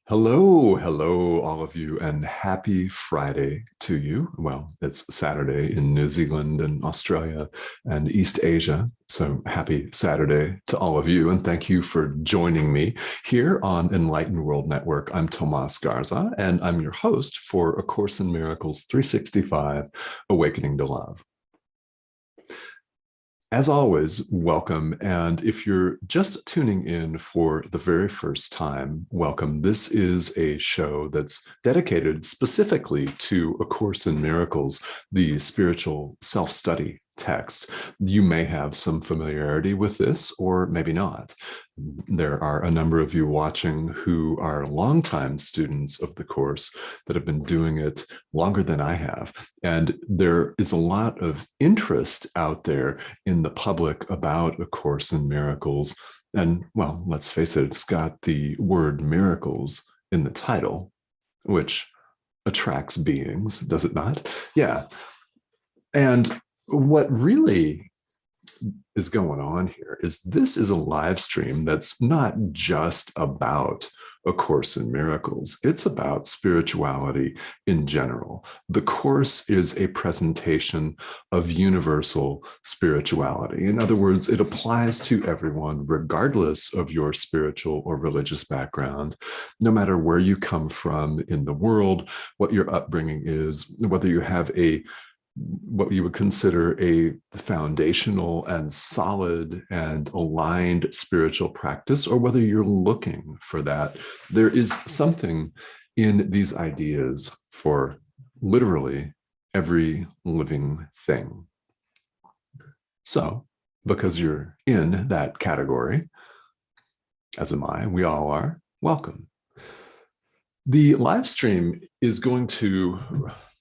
Hello, all of you, and happy Friday to you. Well, it's Saturday in New Zealand and Australia and East Asia. So happy Saturday to all of you, and thank you for joining me here on Enlightened World Network. I'm Tomás Garza, and I'm your host for A Course in Miracles 365, Awakening to Love. As always, welcome. And if you're just tuning in for the very first time, welcome. This is a show that's dedicated specifically to A Course in Miracles, the spiritual self-study text. You may have some familiarity with this, or maybe not. There are a number of you watching who are longtime students of the course that have been doing it longer than I have. And there is a lot of interest out there in the public about A Course in Miracles. And well, let's face it, it's got the word miracles in the title, which attracts beings, does it not? Yeah. And what really is going on here is this is a live stream that's not just about A Course in Miracles. It's about spirituality in general. The Course is a presentation of universal spirituality. In other words, it applies to everyone, regardless of your spiritual or religious background, no matter where you come from in the world, what your upbringing is, whether you have what you would consider a foundational and solid and aligned spiritual practice, or whether you're looking for that. There is something in these ideas for literally every living thing. So, because you're in that category, as am I, we all are, welcome. The live stream is going to,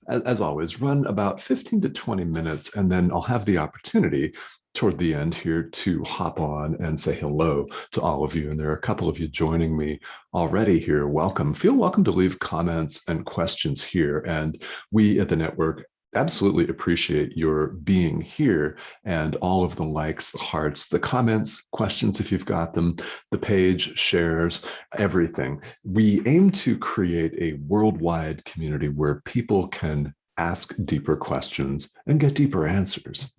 as always, run about 15 to 20 minutes, and then I'll have the opportunity toward the end here to hop on and say hello to all of you. And there are a couple of you joining me already here. Welcome. Feel welcome to leave comments and questions here. And we at the network absolutely appreciate your being here and all of the likes, the hearts, the comments, questions if you've got them, the page, shares, everything. We aim to create a worldwide community where people can ask deeper questions and get deeper answers,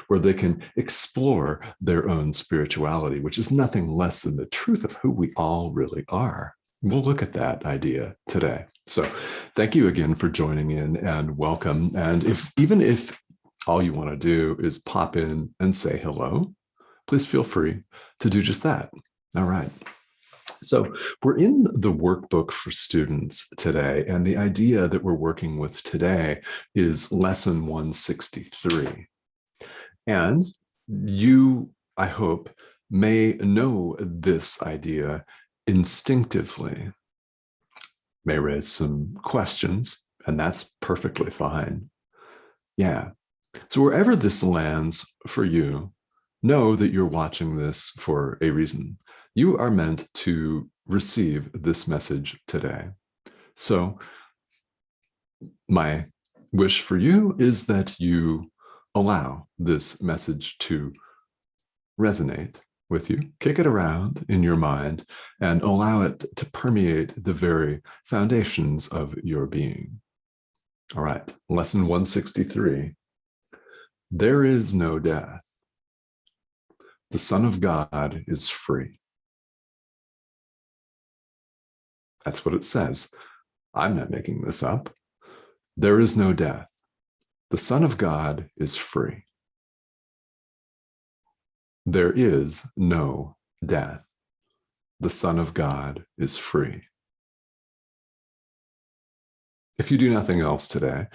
where they can explore their own spirituality, which is nothing less than the truth of who we all really are. We'll look at that idea today. So thank you again for joining in and welcome. And even if all you want to do is pop in and say hello, please feel free to do just that. All right. So we're in the workbook for students today, and the idea that we're working with today is lesson 163. And you, I hope, may know this idea instinctively. May raise some questions, and that's perfectly fine. Yeah. So wherever this lands for you, know that you're watching this for a reason. You are meant to receive this message today. So my wish for you is that you allow this message to resonate with you, kick it around in your mind, and allow it to permeate the very foundations of your being. All right, lesson 163. There is no death. The Son of God is free. That's what it says. I'm not making this up. There is no death. The Son of God is free. There is no death. The Son of God is free. If you do nothing else today,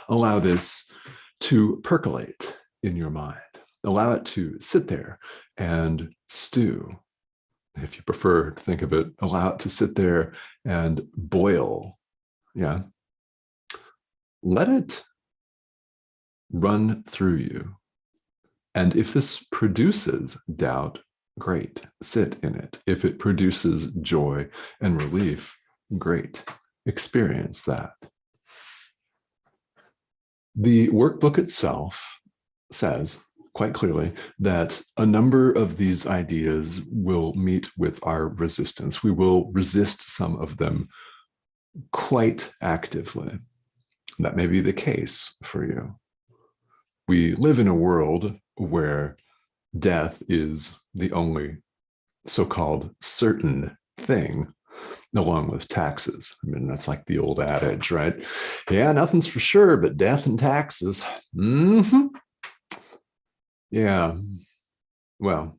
allow this to percolate in your mind. Allow it to sit there and stew. If you prefer to think of it, allow it to sit there and boil. Yeah. Let it run through you. And if this produces doubt, great, sit in it. If it produces joy and relief, great, experience that. The workbook itself says, quite clearly that a number of these ideas will meet with our resistance. We will resist some of them quite actively. That may be the case for you. We live in a world where death is the only so-called certain thing, along with taxes. I mean, that's like the old adage, right? Yeah, nothing's for sure, but death and taxes. Mm-hmm. Yeah. Well,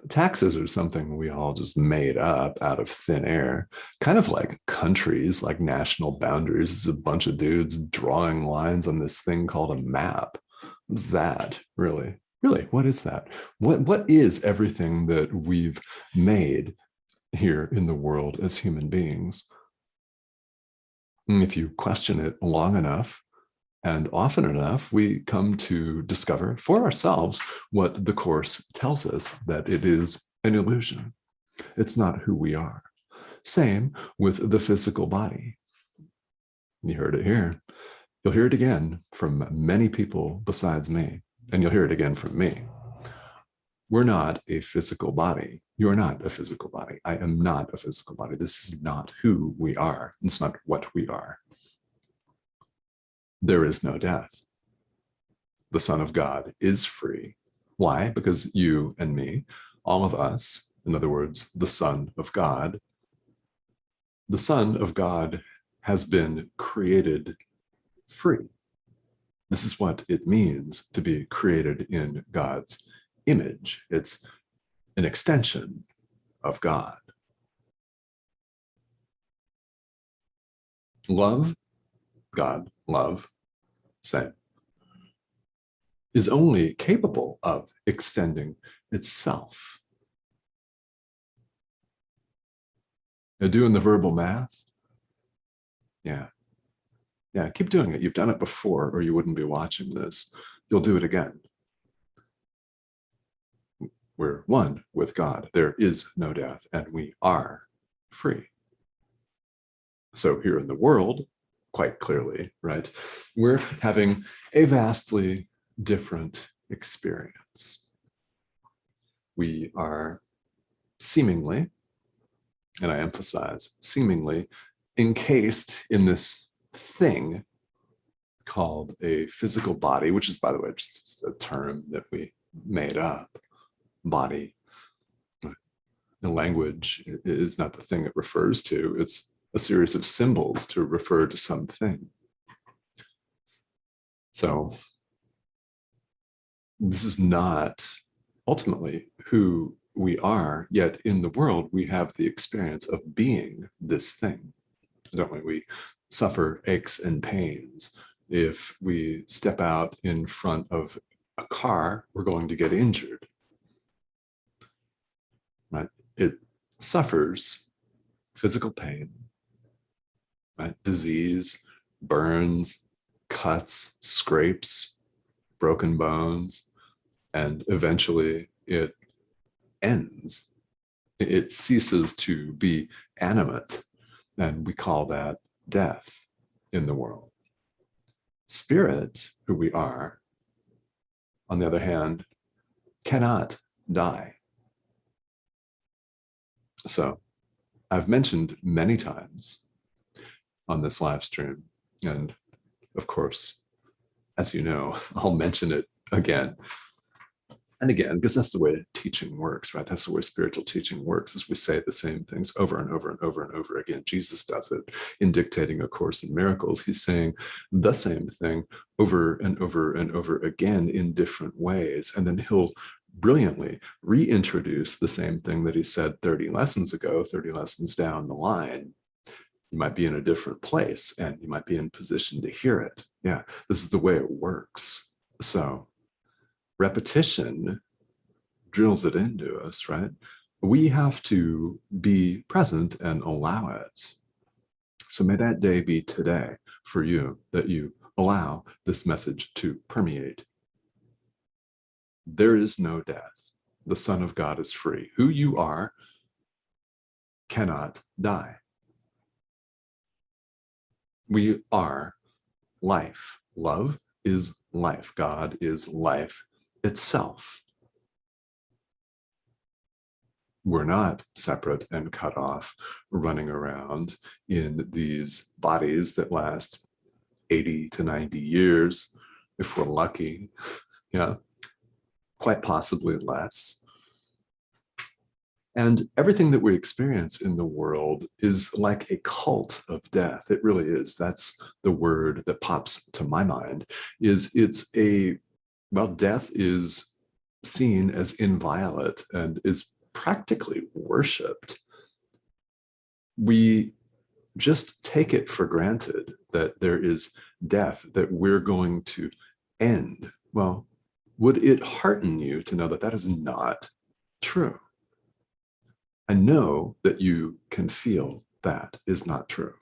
taxes are something we all just made up out of thin air, kind of like countries, like national boundaries. It's a bunch of dudes drawing lines on this thing called a map. What's that, really? Really, what is that? What is everything that we've made here in the world as human beings? And if you question it long enough and often enough, we come to discover for ourselves what the Course tells us, that it is an illusion. It's not who we are. Same with the physical body. You heard it here. You'll hear it again from many people besides me, and you'll hear it again from me. We're not a physical body. You're not a physical body. I am not a physical body. This is not who we are. It's not what we are. There is no death. The Son of God is free. Why? Because you and me, all of us, in other words, the Son of God has been created free. This is what it means to be created in God's image. It's an extension of God. Love, God, love, same, is only capable of extending itself. Now, doing the verbal math, yeah, keep doing it. You've done it before, or you wouldn't be watching this. You'll do it again. We're one with God. There is no death, and we are free. So here in the world, quite clearly, right, we're having a vastly different experience. We are seemingly, and I emphasize seemingly, encased in this thing called a physical body, which is, by the way, just a term that we made up. Body. The language is not the thing it refers to. It's a series of symbols to refer to something. So this is not ultimately who we are, yet in the world we have the experience of being this thing, don't we? We suffer aches and pains. If we step out in front of a car, we're going to get injured. Right? It suffers physical pain, right? Disease, burns, cuts, scrapes, broken bones, and eventually it ends. It ceases to be animate, and we call that death in the world. Spirit, who we are, on the other hand, cannot die. So I've mentioned many times on this live stream, and of course, as you know, I'll mention it again and again, because that's the way teaching works, right? That's the way spiritual teaching works, is we say the same things over and over and over and over again. Jesus does it in dictating A Course in Miracles. He's saying the same thing over and over and over again in different ways, and then he'll brilliantly reintroduce the same thing that he said 30 lessons ago, 30 lessons down the line. You might be in a different place and you might be in position to hear it. Yeah, this is the way it works. So repetition drills it into us, right? We have to be present and allow it. So may that day be today for you, that you allow this message to permeate. There is no death. The Son of God is free. Who you are cannot die. We are life. Love is life. God is life. itself. We're not separate and cut off, running around in these bodies that last 80 to 90 years, if we're lucky, yeah, quite possibly less. And everything that we experience in the world is like a cult of death. It really is. That's the word that pops to my mind, death is seen as inviolate and is practically worshipped. We just take it for granted that there is death, that we're going to end. Well, would it hearten you to know that that is not true? I know that you can feel that is not true.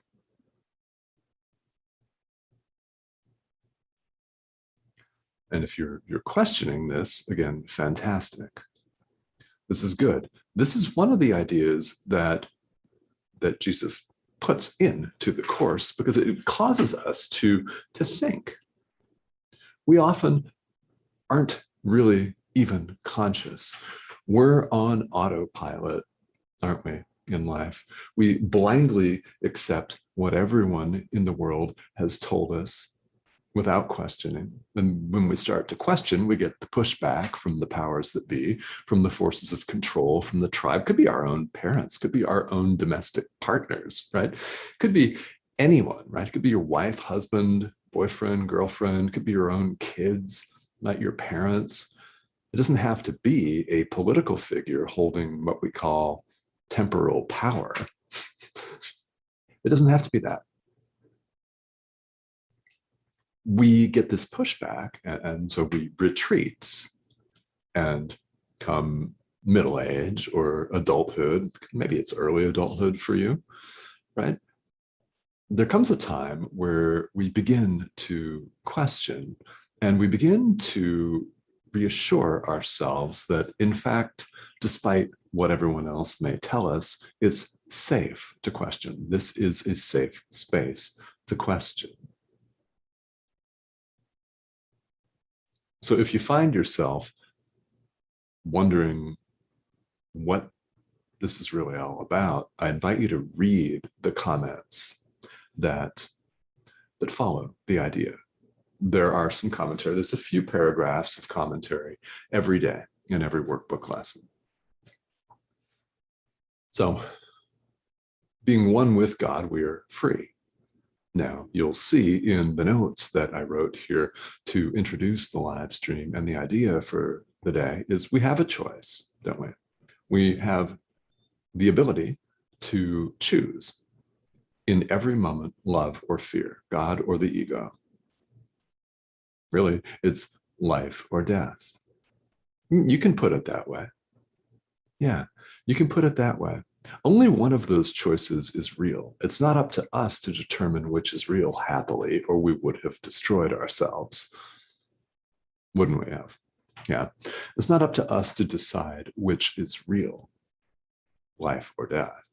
And if you're questioning this, again, fantastic. This is good. This is one of the ideas that Jesus puts into the course because it causes us to think. We often aren't really even conscious. We're on autopilot, aren't we, in life? We blindly accept what everyone in the world has told us without questioning. And when we start to question, we get the pushback from the powers that be, from the forces of control, from the tribe. Could be our own parents, could be our own domestic partners, right? Could be anyone, right? It could be your wife, husband, boyfriend, girlfriend, could be your own kids, not your parents. It doesn't have to be a political figure holding what we call temporal power. It doesn't have to be that. We get this pushback, and so we retreat, and come middle age or adulthood, maybe it's early adulthood for you, right? There comes a time where we begin to question, and we begin to reassure ourselves that, in fact, despite what everyone else may tell us, it's safe to question. This is a safe space to question. So if you find yourself wondering what this is really all about, I invite you to read the comments that follow the idea. There are some commentary. There's a few paragraphs of commentary every day in every workbook lesson. So, being one with God, we are free. Now, you'll see in the notes that I wrote here to introduce the live stream, and the idea for the day is we have a choice, don't we? We have the ability to choose in every moment, love or fear, God or the ego. Really, it's life or death. You can put it that way. Yeah, you can put it that way. Only one of those choices is real. It's not up to us to determine which is real, happily, or we would have destroyed ourselves. Wouldn't we have? Yeah. It's not up to us to decide which is real, life or death.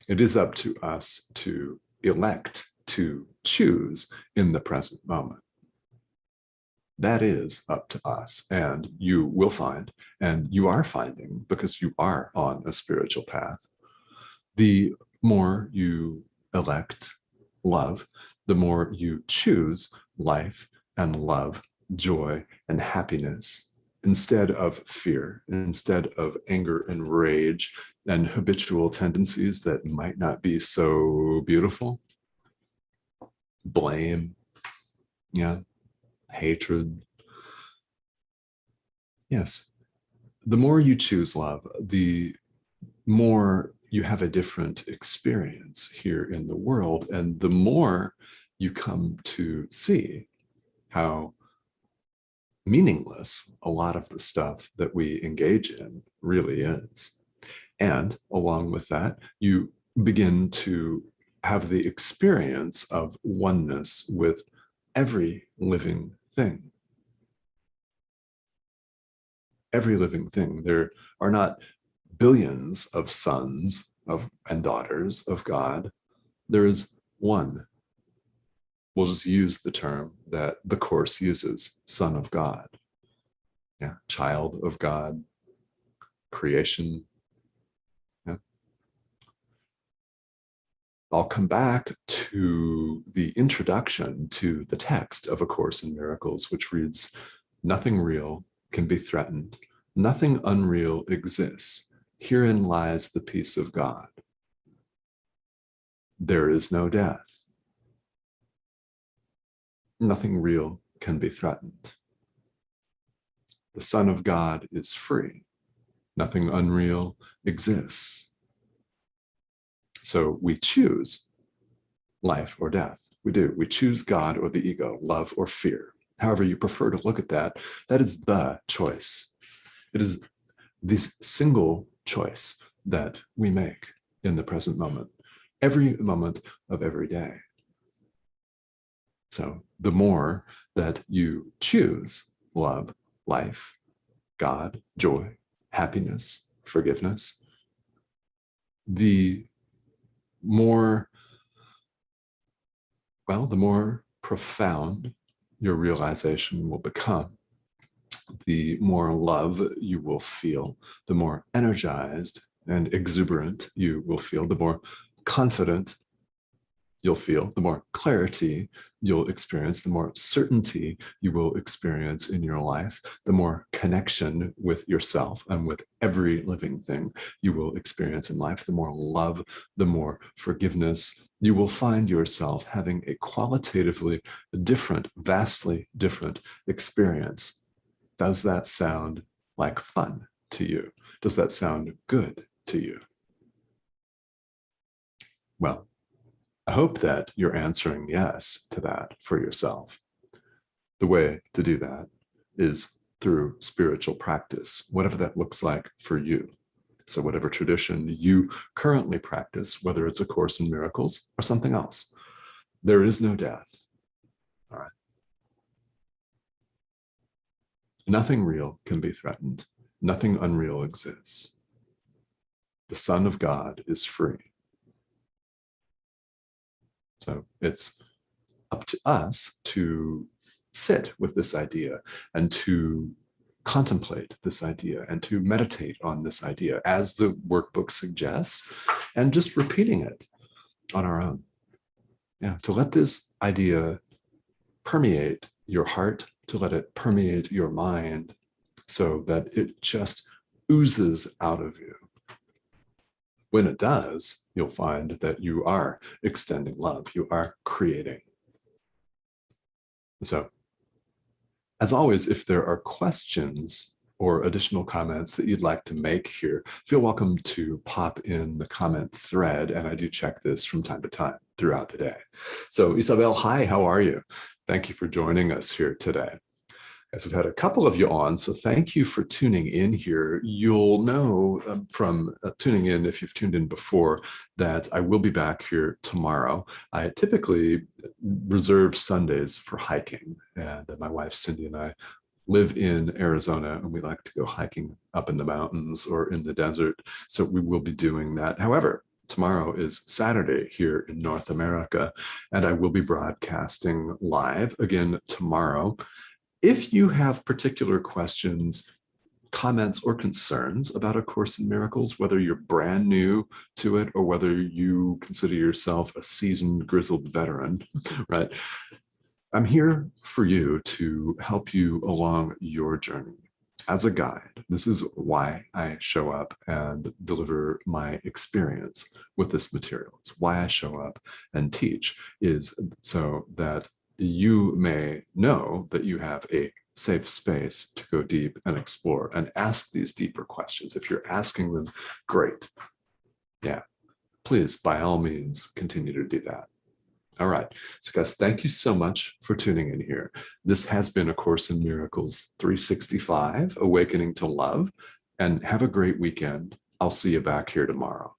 It is up to us to elect, to choose in the present moment. That is up to us, and you will find, and you are finding, because you are on a spiritual path. The more you elect love, the more you choose life and love, joy and happiness, instead of fear, instead of anger and rage and habitual tendencies that might not be so beautiful. Blame, yeah, hatred. Yes, the more you choose love, the more you have a different experience here in the world, and the more you come to see how meaningless a lot of the stuff that we engage in really is. And along with that, you begin to have the experience of oneness with every living thing. Every living thing. There are not billions of sons and daughters of God. There is one. we'll just use the term that the Course uses, Son of God. Yeah, child of God, creation. Yeah. I'll come back to the introduction to the text of A Course in Miracles, which reads, "Nothing real can be threatened. Nothing unreal exists. Herein lies the peace of God. There is no death. Nothing real can be threatened. The Son of God is free. Nothing unreal exists." So we choose life or death. We do. We choose God or the ego, love or fear. However you prefer to look at that, that is the choice. It is the single choice that we make in the present moment, every moment of every day. So the more that you choose love, life, God, joy, happiness, forgiveness, the more profound your realization will become. The more love you will feel, the more energized and exuberant you will feel, the more confident you'll feel, the more clarity you'll experience, the more certainty you will experience in your life, the more connection with yourself and with every living thing you will experience in life, the more love, the more forgiveness. You will find yourself having a qualitatively different, vastly different experience. Does that sound like fun to you? Does that sound good to you? Well, I hope that you're answering yes to that for yourself. The way to do that is through spiritual practice, whatever that looks like for you. So whatever tradition you currently practice, whether it's A Course in Miracles or something else, there is no death. All right. Nothing real can be threatened. Nothing unreal exists. The Son of God is free. So it's up to us to sit with this idea and to contemplate this idea and to meditate on this idea as the workbook suggests, and just repeating it on our own. Yeah, to let this idea permeate your heart, to let it permeate your mind so that it just oozes out of you. When it does, you'll find that you are extending love, you are creating. So, as always, if there are questions or additional comments that you'd like to make here, feel welcome to pop in the comment thread, and I do check this from time to time throughout the day. So, Isabel, hi, how are you? Thank you for joining us here today. As we've had a couple of you on, so thank you for tuning in here. You'll know from tuning in, if you've tuned in before, that I will be back here tomorrow. I typically reserve Sundays for hiking, and my wife Cindy and I live in Arizona, and we like to go hiking up in the mountains or in the desert, so we will be doing that. However, tomorrow is Saturday here in North America, and I will be broadcasting live again tomorrow. If you have particular questions, comments, or concerns about A Course in Miracles, whether you're brand new to it or whether you consider yourself a seasoned, grizzled veteran, right? I'm here for you to help you along your journey as a guide. This is why I show up and deliver my experience with this material. It's why I show up and teach, is so that you may know that you have a safe space to go deep and explore and ask these deeper questions. If you're asking them, great. Yeah, please, by all means, continue to do that. All right. So guys, thank you so much for tuning in here. This has been A Course in Miracles 365, Awakening to Love, and have a great weekend. I'll see you back here tomorrow.